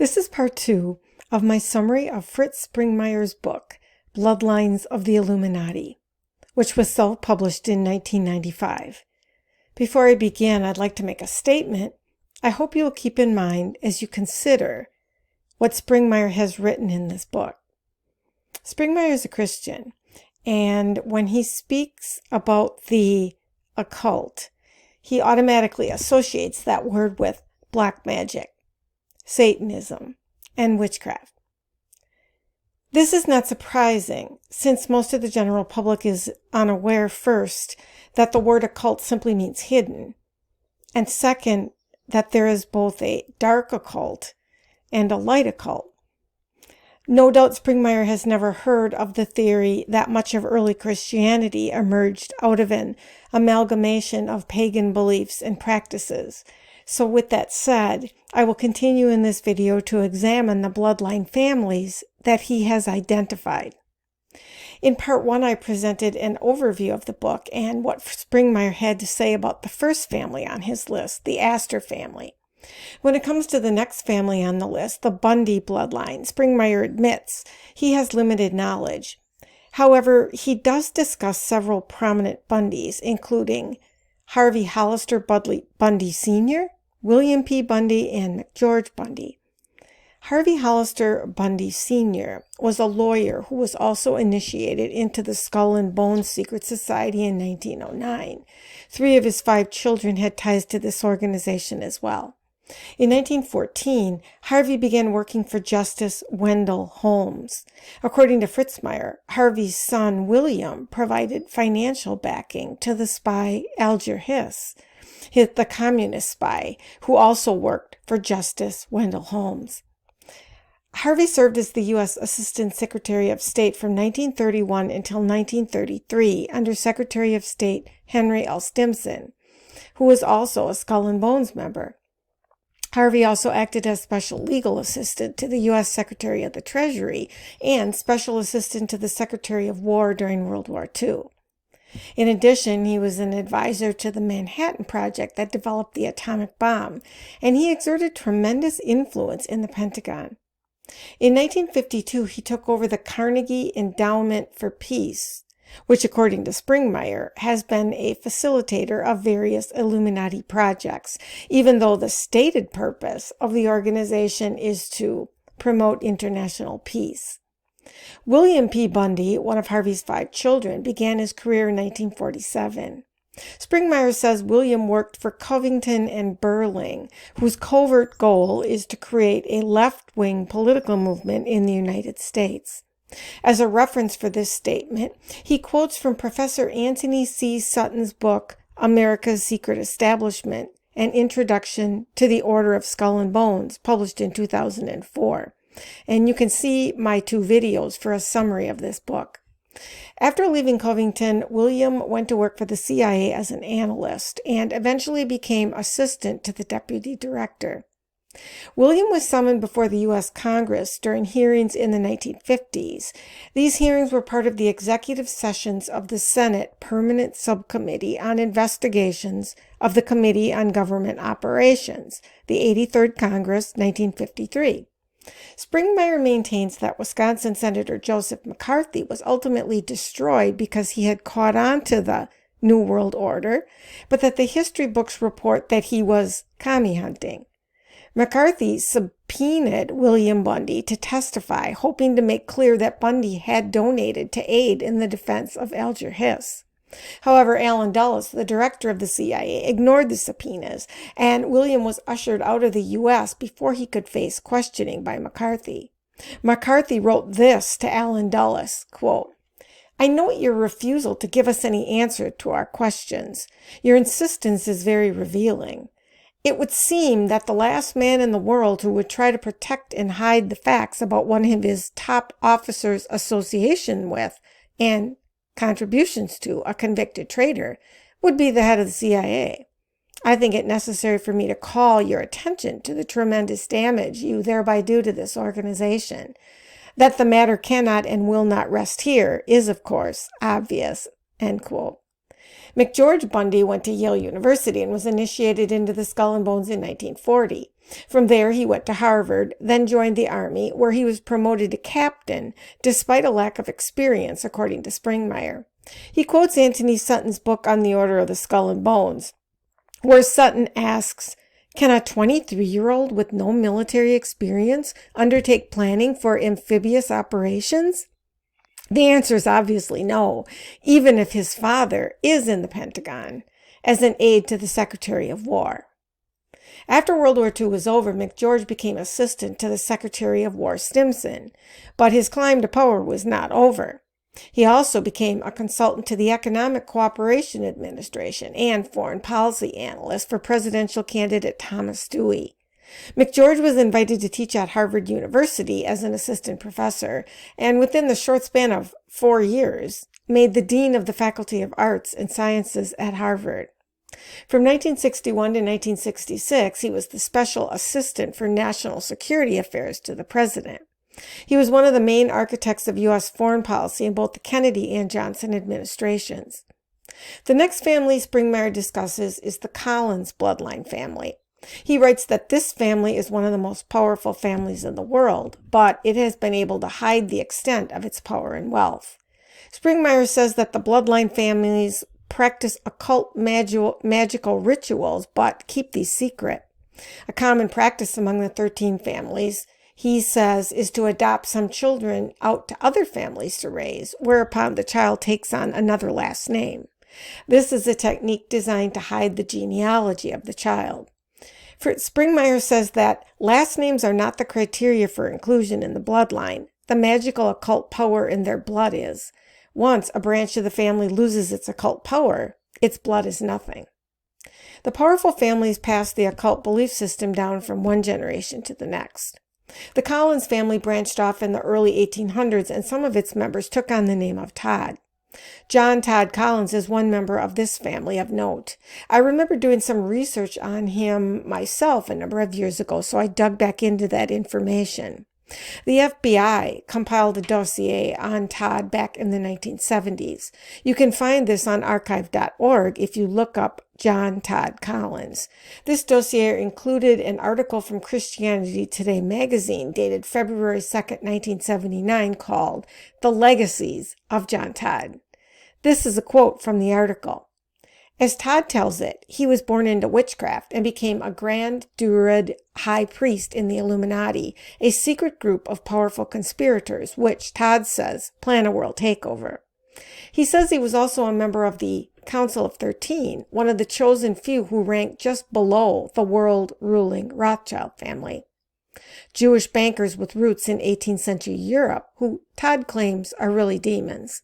This is part 2 of my summary of Fritz Springmeier's book, Bloodlines of the Illuminati, which was self-published in 1995. Before I begin, I'd like to make a statement I hope you will keep in mind as you consider what Springmeier has written in this book. Springmeier is a Christian, and when he speaks about the occult, he automatically associates that word with black magic, Satanism, and witchcraft. This is not surprising, since most of the general public is unaware, first, that the word occult simply means hidden, and second, that there is both a dark occult and a light occult. No doubt Springmeier has never heard of the theory that much of early Christianity emerged out of an amalgamation of pagan beliefs and practices. So with that said, I will continue in this video to examine the bloodline families that he has identified. In part 1, I presented an overview of the book and what Springmeier had to say about the first family on his list, the Astor family. When it comes to the next family on the list, the Bundy bloodline, Springmeier admits he has limited knowledge. However, he does discuss several prominent Bundys, including Harvey Hollister Bundy Sr., William P. Bundy, and George Bundy. Harvey Hollister Bundy Sr. was a lawyer who was also initiated into the Skull and Bones Secret Society in 1909. 3 of his 5 children had ties to this organization as well. In 1914, Harvey began working for Justice Wendell Holmes. According to Fritzmeier, Harvey's son William provided financial backing to the spy Alger Hiss, the communist spy, who also worked for Justice Wendell Holmes. Harvey served as the U.S. Assistant Secretary of State from 1931 until 1933 under Secretary of State Henry L. Stimson, who was also a Skull and Bones member. Harvey also acted as special legal assistant to the U.S. Secretary of the Treasury and special assistant to the Secretary of War during World War II. In addition, he was an advisor to the Manhattan Project that developed the atomic bomb, and he exerted tremendous influence in the Pentagon. In 1952, he took over the Carnegie Endowment for Peace, which, according to Springmeier, has been a facilitator of various Illuminati projects, even though the stated purpose of the organization is to promote international peace. William P. Bundy, one of Harvey's 5 children, began his career in 1947. Springmeier says William worked for Covington and Burling, whose covert goal is to create a left-wing political movement in the United States. As a reference for this statement, he quotes from Professor Anthony C. Sutton's book, America's Secret Establishment, An Introduction to the Order of Skull and Bones, published in 2004. And you can see my 2 videos for a summary of this book. After leaving Covington, William went to work for the CIA as an analyst and eventually became assistant to the deputy director. William was summoned before the U.S. Congress during hearings in the 1950s. These hearings were part of the executive sessions of the Senate Permanent Subcommittee on Investigations of the Committee on Government Operations, the 83rd Congress, 1953. Springmeier maintains that Wisconsin Senator Joseph McCarthy was ultimately destroyed because he had caught on to the New World Order, but that the history books report that he was commie hunting. McCarthy subpoenaed William Bundy to testify, hoping to make clear that Bundy had donated to aid in the defense of Alger Hiss. However, Allen Dulles, the director of the CIA, ignored the subpoenas, and William was ushered out of the U.S. before he could face questioning by McCarthy. McCarthy wrote this to Allen Dulles, quote, "I note your refusal to give us any answer to our questions. Your insistence is very revealing. It would seem that the last man in the world who would try to protect and hide the facts about one of his top officers' association with and contributions to a convicted traitor would be the head of the CIA. I think it necessary for me to call your attention to the tremendous damage you thereby do to this organization. That the matter cannot and will not rest here is, of course, obvious." End quote. McGeorge Bundy went to Yale University and was initiated into the Skull and Bones in 1940. From there, he went to Harvard, then joined the Army, where he was promoted to captain, despite a lack of experience, according to Springmeier. He quotes Anthony Sutton's book On the Order of the Skull and Bones, where Sutton asks, "Can a 23-year-old with no military experience undertake planning for amphibious operations?" The answer is obviously no, even if his father is in the Pentagon as an aide to the Secretary of War. After World War II was over, McGeorge became assistant to the Secretary of War Stimson, but his climb to power was not over. He also became a consultant to the Economic Cooperation Administration and foreign policy analyst for presidential candidate Thomas Dewey. McGeorge was invited to teach at Harvard University as an assistant professor, and within the short span of 4 years, made the dean of the Faculty of Arts and Sciences at Harvard. From 1961 to 1966, he was the special assistant for national security affairs to the president. He was one of the main architects of U.S. foreign policy in both the Kennedy and Johnson administrations. The next family Springmeier discusses is the Collins bloodline family. He writes that this family is one of the most powerful families in the world, but it has been able to hide the extent of its power and wealth. Springmeier says that the bloodline families practice occult magical rituals, but keep these secret. A common practice among the 13 families, he says, is to adopt some children out to other families to raise, whereupon the child takes on another last name. This is a technique designed to hide the genealogy of the child. Springmeier says that last names are not the criteria for inclusion in the bloodline. The magical occult power in their blood is. Once a branch of the family loses its occult power, its blood is nothing. The powerful families pass the occult belief system down from one generation to the next. The Collins family branched off in the early 1800s, and some of its members took on the name of Todd. John Todd Collins is one member of this family of note. I remember doing some research on him myself a number of years ago, so I dug back into that information. The FBI compiled a dossier on Todd back in the 1970s. You can find this on archive.org if you look up John Todd Collins. This dossier included an article from Christianity Today magazine dated February 2nd, 1979 called The Legacies of John Todd. This is a quote from the article. As Todd tells it, he was born into witchcraft and became a Grand Druid high priest in the Illuminati, a secret group of powerful conspirators, which, Todd says, plan a world takeover. He says he was also a member of the Council of 13, one of the chosen few who ranked just below the world-ruling Rothschild family. Jewish bankers with roots in 18th century Europe, who Todd claims are really demons.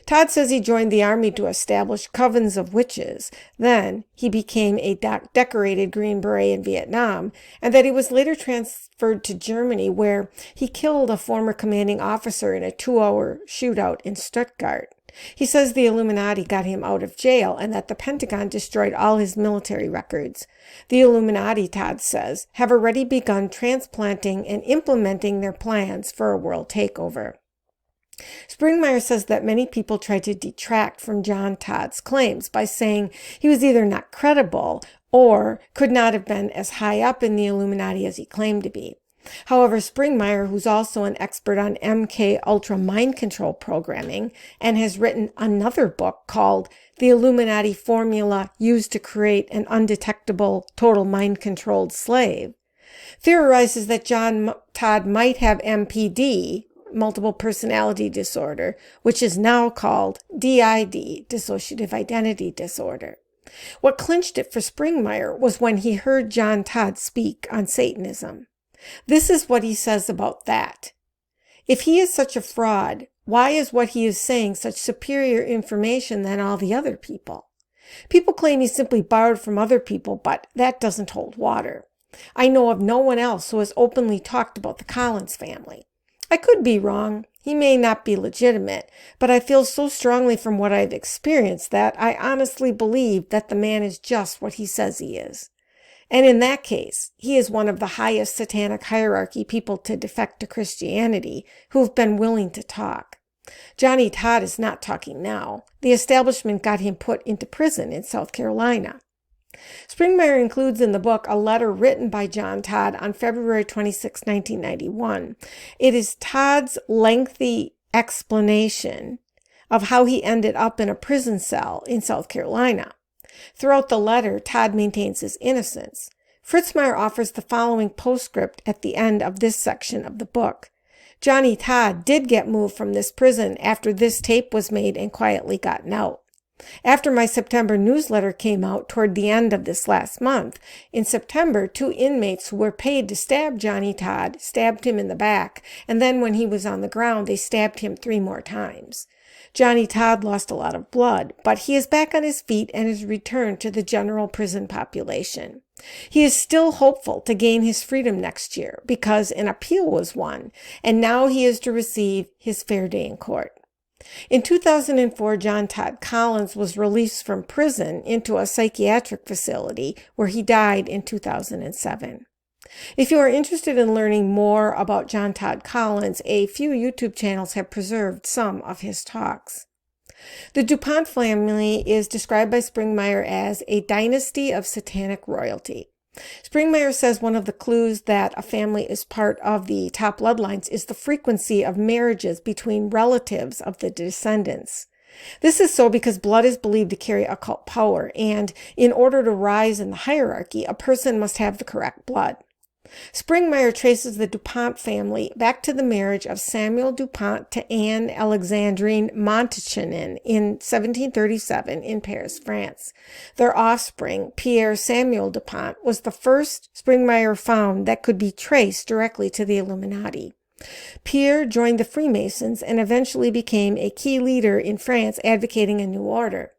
Todd says he joined the army to establish covens of witches. Then he became a decorated Green Beret in Vietnam, and that he was later transferred to Germany, where he killed a former commanding officer in a 2-hour shootout in Stuttgart. He says the Illuminati got him out of jail and that the Pentagon destroyed all his military records. The Illuminati, Todd says, have already begun transplanting and implementing their plans for a world takeover. Springmeier says that many people tried to detract from John Todd's claims by saying he was either not credible or could not have been as high up in the Illuminati as he claimed to be. However, Springmeier, who's also an expert on MK Ultra mind control programming and has written another book called The Illuminati Formula Used to Create an Undetectable Total Mind Controlled Slave, theorizes that John Todd might have MPD, multiple personality disorder, which is now called DID, dissociative identity disorder. What clinched it for Springmeier was when he heard John Todd speak on Satanism. This is what he says about that. If he is such a fraud, why is what he is saying such superior information than all the other people? People claim he simply borrowed from other people, but that doesn't hold water. I know of no one else who has openly talked about the Collins family. I could be wrong. He may not be legitimate, but I feel so strongly from what I've experienced that I honestly believe that the man is just what he says he is. And in that case, he is one of the highest satanic hierarchy people to defect to Christianity who have been willing to talk. Johnny Todd is not talking now. The establishment got him put into prison in South Carolina. Springmeier includes in the book a letter written by John Todd on February 26, 1991. It is Todd's lengthy explanation of how he ended up in a prison cell in South Carolina. Throughout the letter, Todd maintains his innocence. Fritzmeier offers the following postscript at the end of this section of the book. Johnny Todd did get moved from this prison after this tape was made and quietly gotten out. After my September newsletter came out toward the end of this last month, in September, 2 inmates who were paid to stab Johnny Todd stabbed him in the back, and then when he was on the ground, they stabbed him 3 more times. Johnny Todd lost a lot of blood, but he is back on his feet and has returned to the general prison population. He is still hopeful to gain his freedom next year because an appeal was won, and now he is to receive his fair day in court. In 2004, John Todd Collins was released from prison into a psychiatric facility where he died in 2007. If you are interested in learning more about John Todd Collins, a few YouTube channels have preserved some of his talks. The DuPont family is described by Springmeier as a dynasty of satanic royalty. Springmeier says one of the clues that a family is part of the top bloodlines is the frequency of marriages between relatives of the descendants. This is so because blood is believed to carry occult power, and in order to rise in the hierarchy, a person must have the correct blood. Springmeier traces the DuPont family back to the marriage of Samuel DuPont to Anne Alexandrine Montachenin in 1737 in Paris, France. Their offspring, Pierre Samuel DuPont, was the first Springmeier found that could be traced directly to the Illuminati. Pierre joined the Freemasons and eventually became a key leader in France advocating a new order.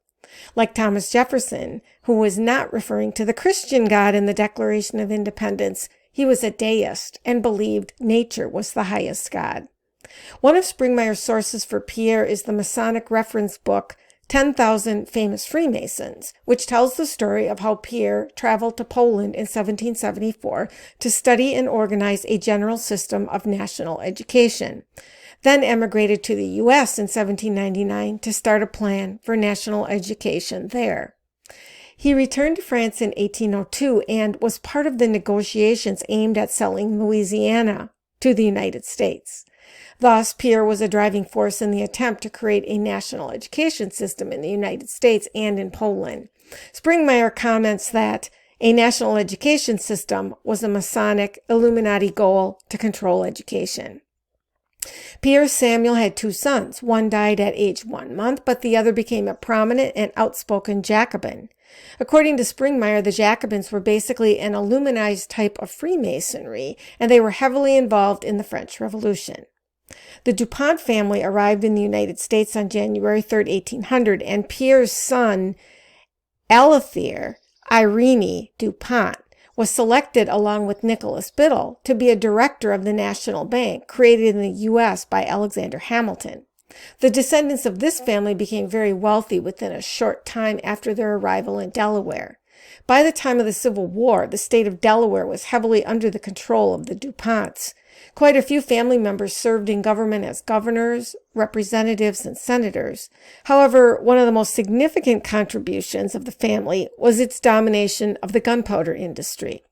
Like Thomas Jefferson, who was not referring to the Christian God in the Declaration of Independence, he was a deist and believed nature was the highest God. One of Springmeier's sources for Pierre is the Masonic reference book 10,000 Famous Freemasons, which tells the story of how Pierre traveled to Poland in 1774 to study and organize a general system of national education, then emigrated to the U.S. in 1799 to start a plan for national education there. He returned to France in 1802 and was part of the negotiations aimed at selling Louisiana to the United States. Thus, Pierre was a driving force in the attempt to create a national education system in the United States and in Poland. Springmeier comments that a national education system was a Masonic Illuminati goal to control education. Pierre Samuel had 2 sons. One died at age 1 month, but the other became a prominent and outspoken Jacobin. According to Springmeier, the Jacobins were basically an Illuminized type of Freemasonry, and they were heavily involved in the French Revolution. The DuPont family arrived in the United States on January 3, 1800, and Pierre's son, Alethea Irene DuPont, was selected along with Nicholas Biddle to be a director of the National Bank created in the U.S. by Alexander Hamilton. The descendants of this family became very wealthy within a short time after their arrival in Delaware. By the time of the Civil War, the state of Delaware was heavily under the control of the DuPonts. Quite a few family members served in government as governors, representatives, and senators. However, one of the most significant contributions of the family was its domination of the gunpowder industry.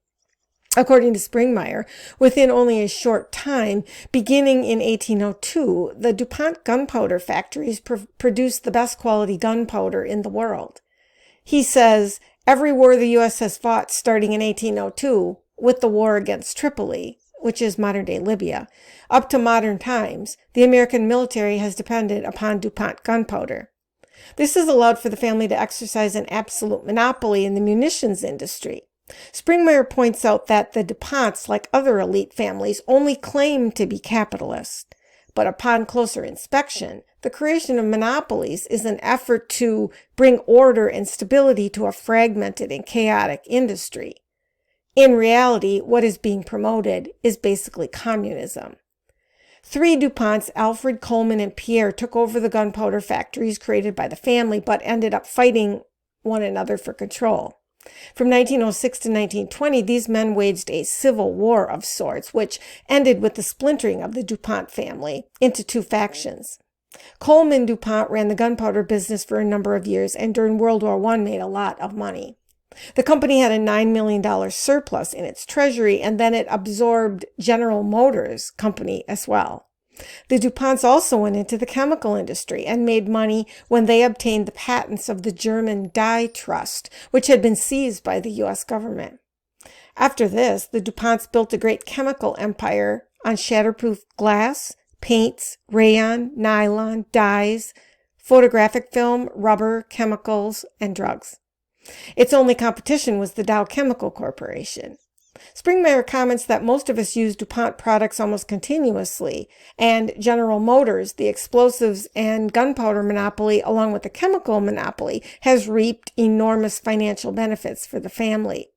According to Springmeier, within only a short time, beginning in 1802, the DuPont gunpowder factories produced the best quality gunpowder in the world. He says, every war the U.S. has fought starting in 1802, with the war against Tripoli, which is modern-day Libya, up to modern times, the American military has depended upon DuPont gunpowder. This has allowed for the family to exercise an absolute monopoly in the munitions industry. Springmeier points out that the DuPonts, like other elite families, only claim to be capitalist. But upon closer inspection, the creation of monopolies is an effort to bring order and stability to a fragmented and chaotic industry. In reality, what is being promoted is basically communism. 3 DuPonts, Alfred, Coleman, and Pierre, took over the gunpowder factories created by the family, but ended up fighting one another for control. From 1906 to 1920, these men waged a civil war of sorts, which ended with the splintering of the DuPont family into 2 factions. Coleman DuPont ran the gunpowder business for a number of years, and during World War I made a lot of money. The company had a $9 million surplus in its treasury, and then it absorbed General Motors Company as well. The DuPonts also went into the chemical industry and made money when they obtained the patents of the German Dye Trust, which had been seized by the U.S. government. After this, the DuPonts built a great chemical empire on shatterproof glass, paints, rayon, nylon, dyes, photographic film, rubber, chemicals, and drugs. Its only competition was the Dow Chemical Corporation. Springmeyer comments that most of us use DuPont products almost continuously, and General Motors, the explosives and gunpowder monopoly, along with the chemical monopoly, has reaped enormous financial benefits for the family.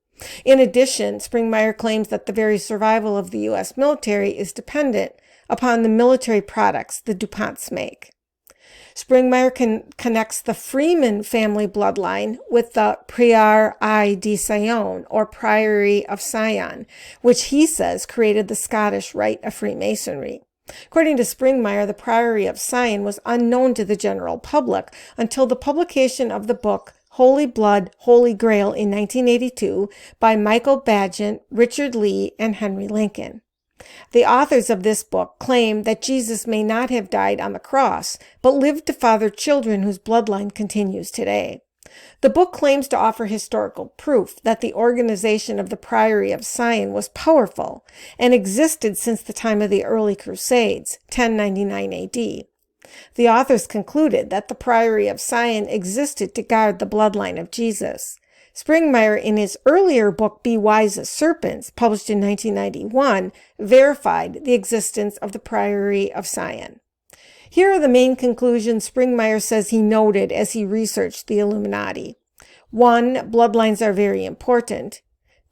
In addition, Springmeyer claims that the very survival of the U.S. military is dependent upon the military products the DuPonts make. Springmeyer connects the Freeman family bloodline with the Priory de Sion, or Priory of Sion, which he says created the Scottish rite of Freemasonry. According to Springmeyer, the Priory of Sion was unknown to the general public until the publication of the book Holy Blood, Holy Grail in 1982 by Michael Bagent, Richard Lee, and Henry Lincoln. The authors of this book claim that Jesus may not have died on the cross, but lived to father children whose bloodline continues today. The book claims to offer historical proof that the organization of the Priory of Sion was powerful and existed since the time of the early Crusades, 1099 AD. The authors concluded that the Priory of Sion existed to guard the bloodline of Jesus. Springmeyer, in his earlier book, Be Wise as Serpents, published in 1991, verified the existence of the Priory of Sion. Here are the main conclusions Springmeyer says he noted as he researched the Illuminati. 1. Bloodlines are very important.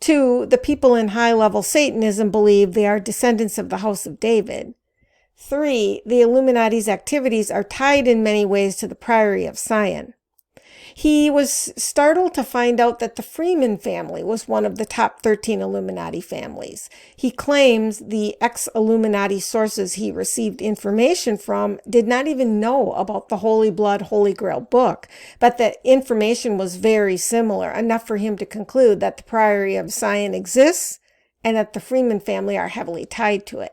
2. The people in high-level Satanism believe they are descendants of the House of David. 3. The Illuminati's activities are tied in many ways to the Priory of Sion. He was startled to find out that the Freeman family was one of the top 13 Illuminati families. He claims the ex-Illuminati sources he received information from did not even know about the Holy Blood, Holy Grail book, but that information was very similar, enough for him to conclude that the Priory of Sion exists and that the Freeman family are heavily tied to it.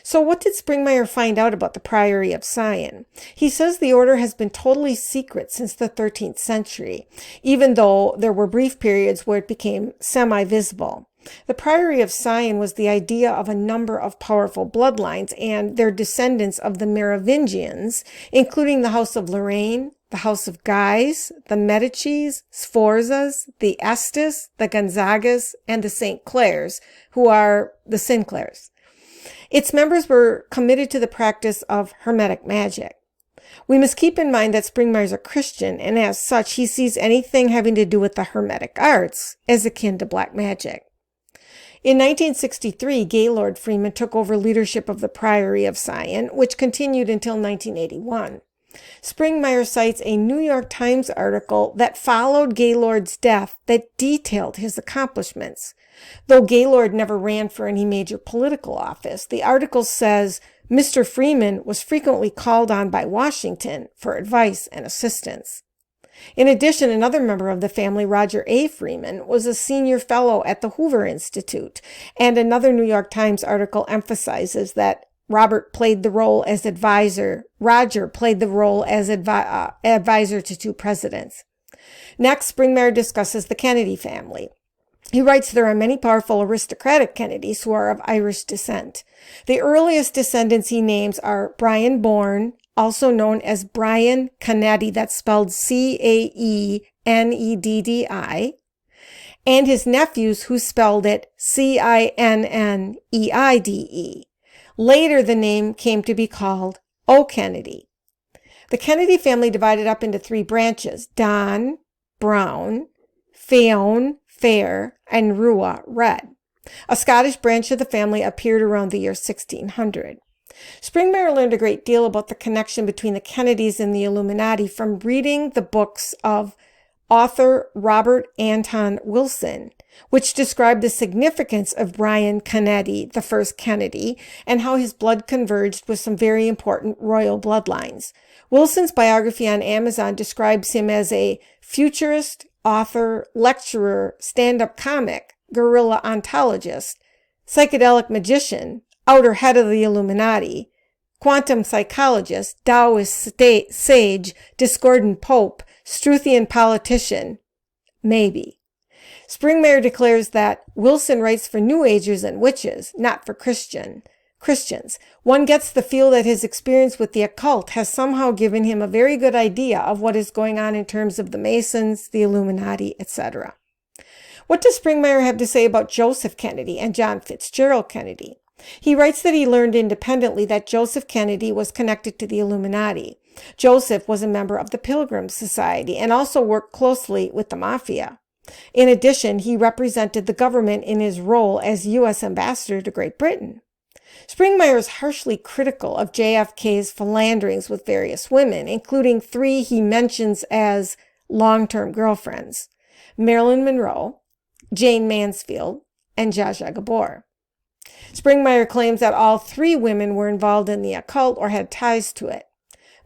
So what did Springmeyer find out about the Priory of Sion? He says the order has been totally secret since the 13th century, even though there were brief periods where it became semi-visible. The Priory of Sion was the idea of a number of powerful bloodlines and their descendants of the Merovingians, including the House of Lorraine, the House of Guise, the Medicis, Sforzas, the Estes, the Gonzagas, and the St. Clairs, who are the Sinclairs. Its members were committed to the practice of Hermetic magic. We must keep in mind that Springmeyer is a Christian, and as such, he sees anything having to do with the Hermetic arts as akin to black magic. In 1963, Gaylord Freeman took over leadership of the Priory of Sion, which continued until 1981. Springmeyer cites a New York Times article that followed Gaylord's death that detailed his accomplishments. Though Gaylord never ran for any major political office, the article says Mr. Freeman was frequently called on by Washington for advice and assistance. In addition, another member of the family, Roger A. Freeman, was a senior fellow at the Hoover Institute, and another New York Times article emphasizes that Roger played the role as advisor to two presidents. Next, Springmeyer discusses the Kennedy family. He writes there are many powerful aristocratic Kennedys who are of Irish descent. The earliest descendants he names are Brian Bourne, also known as Brian Kennedy, that's spelled Caenneddi, and his nephews who spelled it Cinneide. Later, the name came to be called O'Kennedy. The Kennedy family divided up into three branches: Don, Brown, Féon, Fair, and Rua, Red. A Scottish branch of the family appeared around the year 1600. Springmeyer learned a great deal about the connection between the Kennedys and the Illuminati from reading the books of author Robert Anton Wilson, which described the significance of Brian Kennedy, the first Kennedy, and how his blood converged with some very important royal bloodlines. Wilson's biography on Amazon describes him as a futurist, author, lecturer, stand-up comic, guerrilla ontologist, psychedelic magician, outer head of the Illuminati, quantum psychologist, Taoist sage, discordant pope, Struthian politician? Maybe. Springmeier declares that Wilson writes for New Agers and witches, not for Christians. One gets the feel that his experience with the occult has somehow given him a very good idea of what is going on in terms of the Masons, the Illuminati, etc. What does Springmeier have to say about Joseph Kennedy and John Fitzgerald Kennedy? He writes that he learned independently that Joseph Kennedy was connected to the Illuminati. Joseph was a member of the Pilgrim Society and also worked closely with the Mafia. In addition, he represented the government in his role as U.S. ambassador to Great Britain. Springmeier is harshly critical of JFK's philanderings with various women, including 3 he mentions as long-term girlfriends: Marilyn Monroe, Jane Mansfield, and Zsa Zsa Gabor. Springmeier claims that all 3 women were involved in the occult or had ties to it.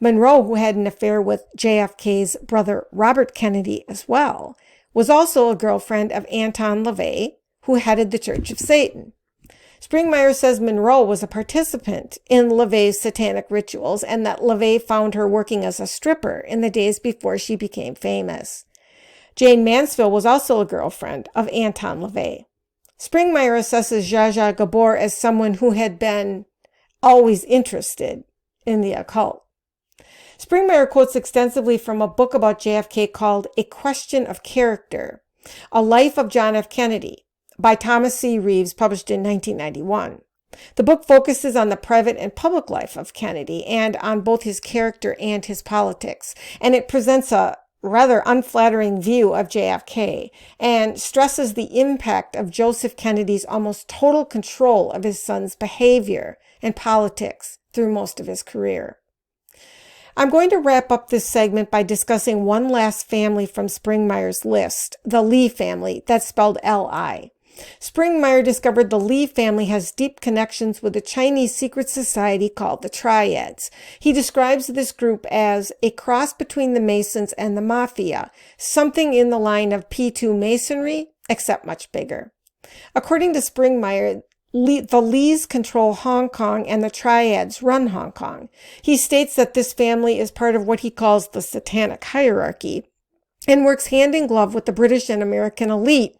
Monroe, who had an affair with JFK's brother Robert Kennedy as well, was also a girlfriend of Anton LaVey, who headed the Church of Satan. Springmeier says Monroe was a participant in LaVey's satanic rituals and that LaVey found her working as a stripper in the days before she became famous. Jane Mansfield was also a girlfriend of Anton LaVey. Springmeier assesses Zsa Zsa Gabor as someone who had been always interested in the occult. Springmeier quotes extensively from a book about JFK called A Question of Character, A Life of John F. Kennedy, by Thomas C. Reeves, published in 1991. The book focuses on the private and public life of Kennedy and on both his character and his politics, and it presents a rather unflattering view of JFK and stresses the impact of Joseph Kennedy's almost total control of his son's behavior and politics through most of his career. I'm going to wrap up this segment by discussing one last family from Springmeier's list, the Lee family, that's spelled L-I. Springmeier discovered the Lee family has deep connections with a Chinese secret society called the Triads. He describes this group as a cross between the Masons and the Mafia, something in the line of P2 Masonry, except much bigger. According to Springmeier, the Lees control Hong Kong and the Triads run Hong Kong. He states that this family is part of what he calls the satanic hierarchy and works hand in glove with the British and American elite,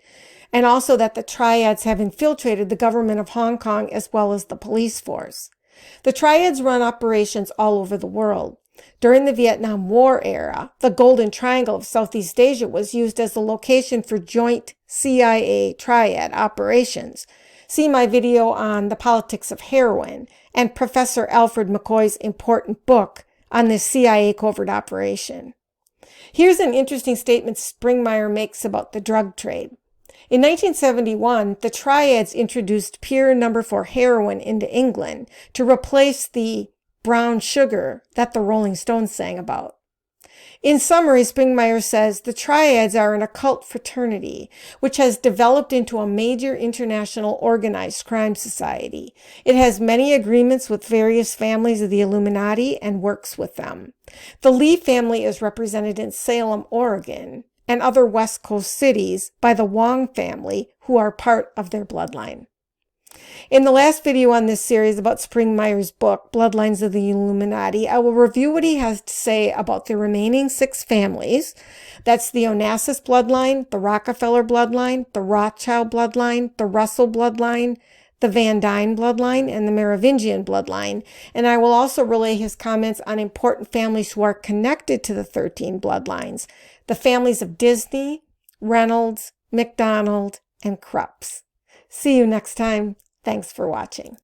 and also that the Triads have infiltrated the government of Hong Kong as well as the police force. The Triads run operations all over the world. During the Vietnam War era, the Golden Triangle of Southeast Asia was used as a location for joint CIA Triad operations. See my video on the politics of heroin and Professor Alfred McCoy's important book on this CIA covert operation. Here's an interesting statement Springmeier makes about the drug trade. In 1971, the Triads introduced pure No. 4 heroin into England to replace the brown sugar that the Rolling Stones sang about. In summary, Springmeier says the Triads are an occult fraternity which has developed into a major international organized crime society. It has many agreements with various families of the Illuminati and works with them. The Lee family is represented in Salem, Oregon, and other West Coast cities by the Wong family, who are part of their bloodline. In the last video on this series about Springmeier's book, Bloodlines of the Illuminati, I will review what he has to say about the remaining 6 families. That's the Onassis bloodline, the Rockefeller bloodline, the Rothschild bloodline, the Russell bloodline, the Van Dyne bloodline, and the Merovingian bloodline. And I will also relay his comments on important families who are connected to the 13 bloodlines, the families of Disney, Reynolds, McDonald, and Krupps. See you next time. Thanks for watching.